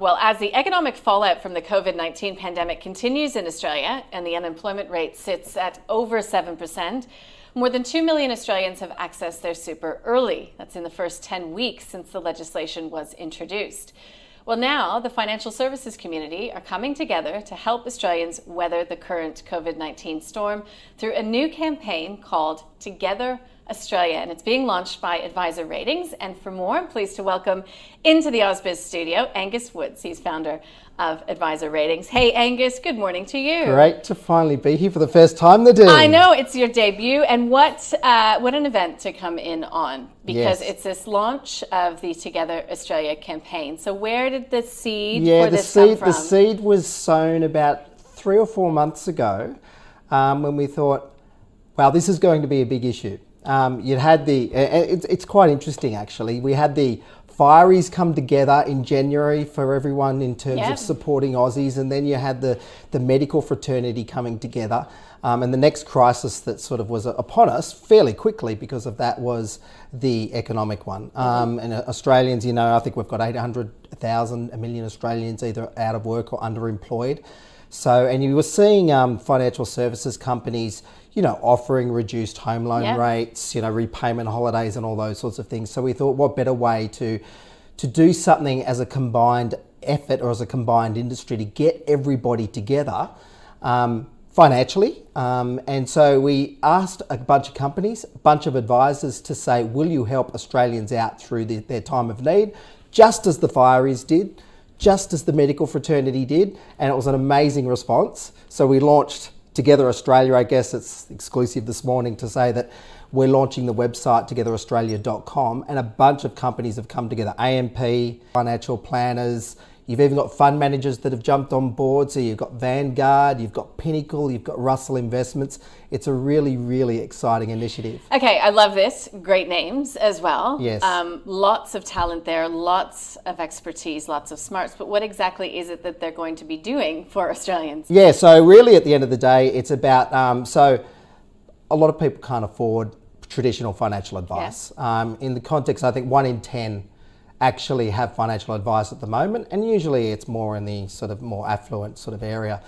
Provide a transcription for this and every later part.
Well, as the economic fallout from the COVID-19 pandemic continues in Australia and the unemployment rate sits at over 7%, more than 2 million Australians have accessed their super early. That's in the first 10 weeks since the legislation was introduced. Well, now the financial services community are coming together to help Australians weather the current COVID-19 storm through a new campaign called Together Australia, and it's being launched by Advisor Ratings. And for more, I'm pleased to welcome into the Ausbiz studio Angus Woods. He's founder of Advisor Ratings. Hey Angus, good morning to you. Great to finally be here for the first time, Nadine. I know, it's your debut, and what an event to come in on, because Yes. it's this launch of the Together Australia campaign. So where did the seed for this come from? The seed was sown about 3 or 4 months ago when we thought, wow, this is going to be a big issue. You'd had it's quite interesting actually. We had the fireys come together in January for everyone in terms of supporting Aussies, and then you had the medical fraternity coming together. And the next crisis that sort of was upon us fairly quickly because of that was the economic one. And Australians, you know, I think we've got 800,000, a million Australians either out of work or underemployed. So, and you were seeing financial services companies, you know, offering reduced home loan rates, you know, repayment holidays and all those sorts of things. So we thought, what better way to do something as a combined effort or as a combined industry to get everybody together financially. And so we asked a bunch of companies, a bunch of advisors to say, will you help Australians out through their time of need, just as the fireys did, just as the medical fraternity did, and it was an amazing response. So we launched Together Australia. I guess it's exclusive this morning to say that we're launching the website togetheraustralia.com, and a bunch of companies have come together. AMP, financial planners, you've even got fund managers that have jumped on board. So you've got Vanguard, you've got Pinnacle, you've got Russell Investments. It's a really, really exciting initiative. Okay, I love this. Great names as well. Yes. Lots of talent there, lots of expertise, lots of smarts. But what exactly is it that they're going to be doing for Australians? Yeah, so really at the end of the day, it's about, so a lot of people can't afford traditional financial advice. In the context, I think 1 in 10 actually have financial advice at the moment, and usually it's more in the sort of more affluent sort of area.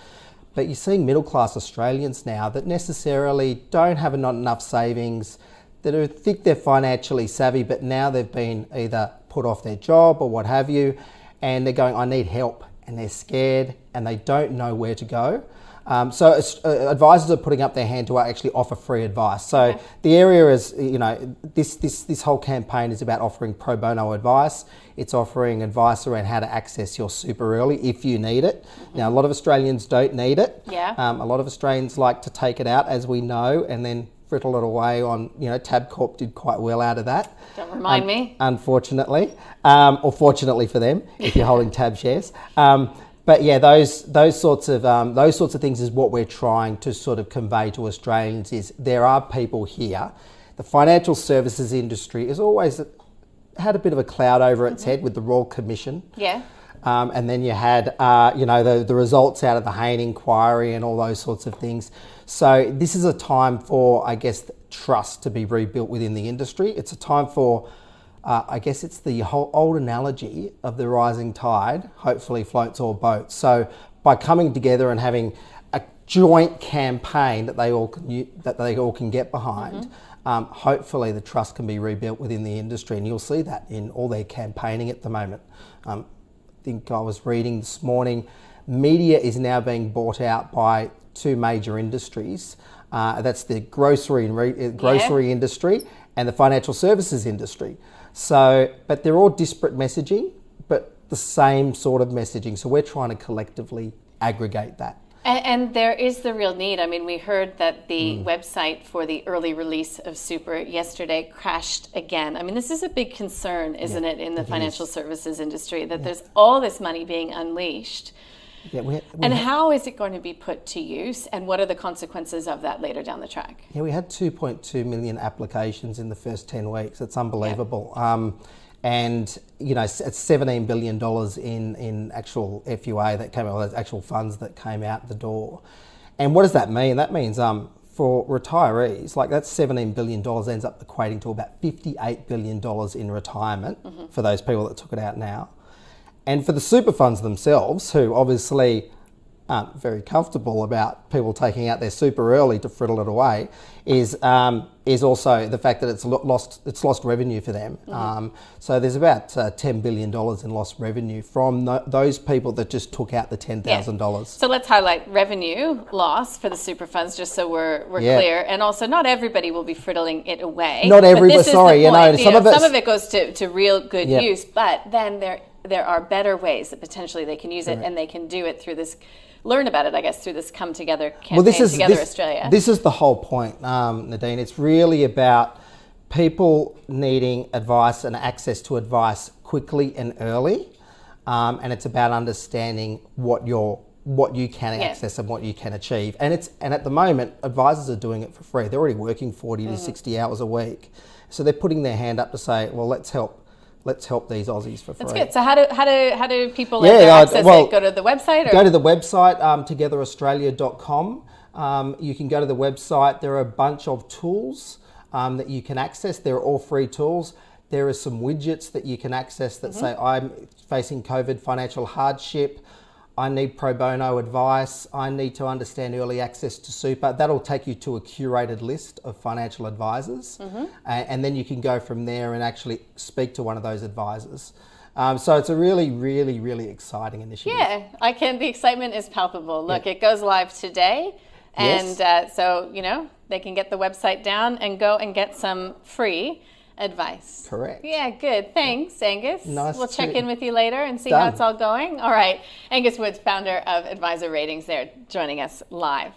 But you're seeing middle class Australians now that necessarily don't have not enough savings, that think they're financially savvy, but now they've been either put off their job or what have you, and they're going, I need help, and they're scared and they don't know where to go. So advisors are putting up their hand to actually offer free advice. So the area is, you know, this whole campaign is about offering pro bono advice. It's offering advice around how to access your super early if you need it. Now, a lot of Australians don't need it. A lot of Australians like to take it out, as we know, and then frittle it away on, you know, Tabcorp did quite well out of that. Don't remind me. Unfortunately, or fortunately for them, if you're holding Tab shares. But yeah, those sorts of things is what we're trying to sort of convey to Australians. Is there are people here. The financial services industry has always had a bit of a cloud over its head with the Royal Commission. And then you had, you know, the results out of the Hayne inquiry and all those sorts of things. So this is a time for, I guess, trust to be rebuilt within the industry. It's a time for, I guess it's the whole old analogy of the rising tide hopefully floats all boats. So by coming together and having a joint campaign that they all can get behind, hopefully the trust can be rebuilt within the industry, and you'll see that in all their campaigning at the moment. I think I was reading this morning, media is now being bought out by 2 major industries. That's the grocery industry and the financial services industry. So, but they're all disparate messaging, but the same sort of messaging. So we're trying to collectively aggregate that. And there is the real need. I mean, we heard that the website for the early release of Super yesterday crashed again. I mean, this is a big concern, isn't it, in the financial services industry, that there's all this money being unleashed. And how is it going to be put to use, and what are the consequences of that later down the track? Yeah, we had 2.2 million applications in the first 10 weeks. It's unbelievable. And, you know, it's $17 billion in actual FUA that came out, actual funds that came out the door. And what does that mean? That means for retirees, like that $17 billion ends up equating to about $58 billion in retirement for those people that took it out now. And for the super funds themselves, who obviously aren't very comfortable about people taking out their super early to friddle it away, is also the fact that it's lost revenue for them. So there's about $10 billion in lost revenue from those people that just took out the $10,000. So let's highlight revenue loss for the super funds, just so we're clear. And also, not everybody will be friddling it away. Not everybody. Sorry, some of it goes to real good use, but then there are better ways that potentially they can use it, and they can do it through this. Learn about it, I guess, through this Come Together campaign, Together Australia. This is the whole point, Nadine. It's really about people needing advice and access to advice quickly and early, and it's about understanding what you can access and what you can achieve. And at the moment, advisors are doing it for free. They're already working 40 to 60 hours a week, so they're putting their hand up to say, well, let's help these Aussies for free. That's good. So how do people access it? Go to the website? Or? Go to the website, togetheraustralia.com. You can go to the website. There are a bunch of tools that you can access. They're all free tools. There are some widgets that you can access that say, I'm facing COVID financial hardship. I need pro bono advice. I need to understand early access to super. That'll take you to a curated list of financial advisors. And then you can go from there and actually speak to one of those advisors. So it's a really, really, really exciting initiative. Yeah, the excitement is palpable. Look, it goes live today. And so, they can get the website down and go and get some free advice. Correct. Yeah, good. Thanks, Angus. We'll check in with you later and see Done. how it's all going. All right. Angus Woods, founder of Advisor Ratings, there joining us live.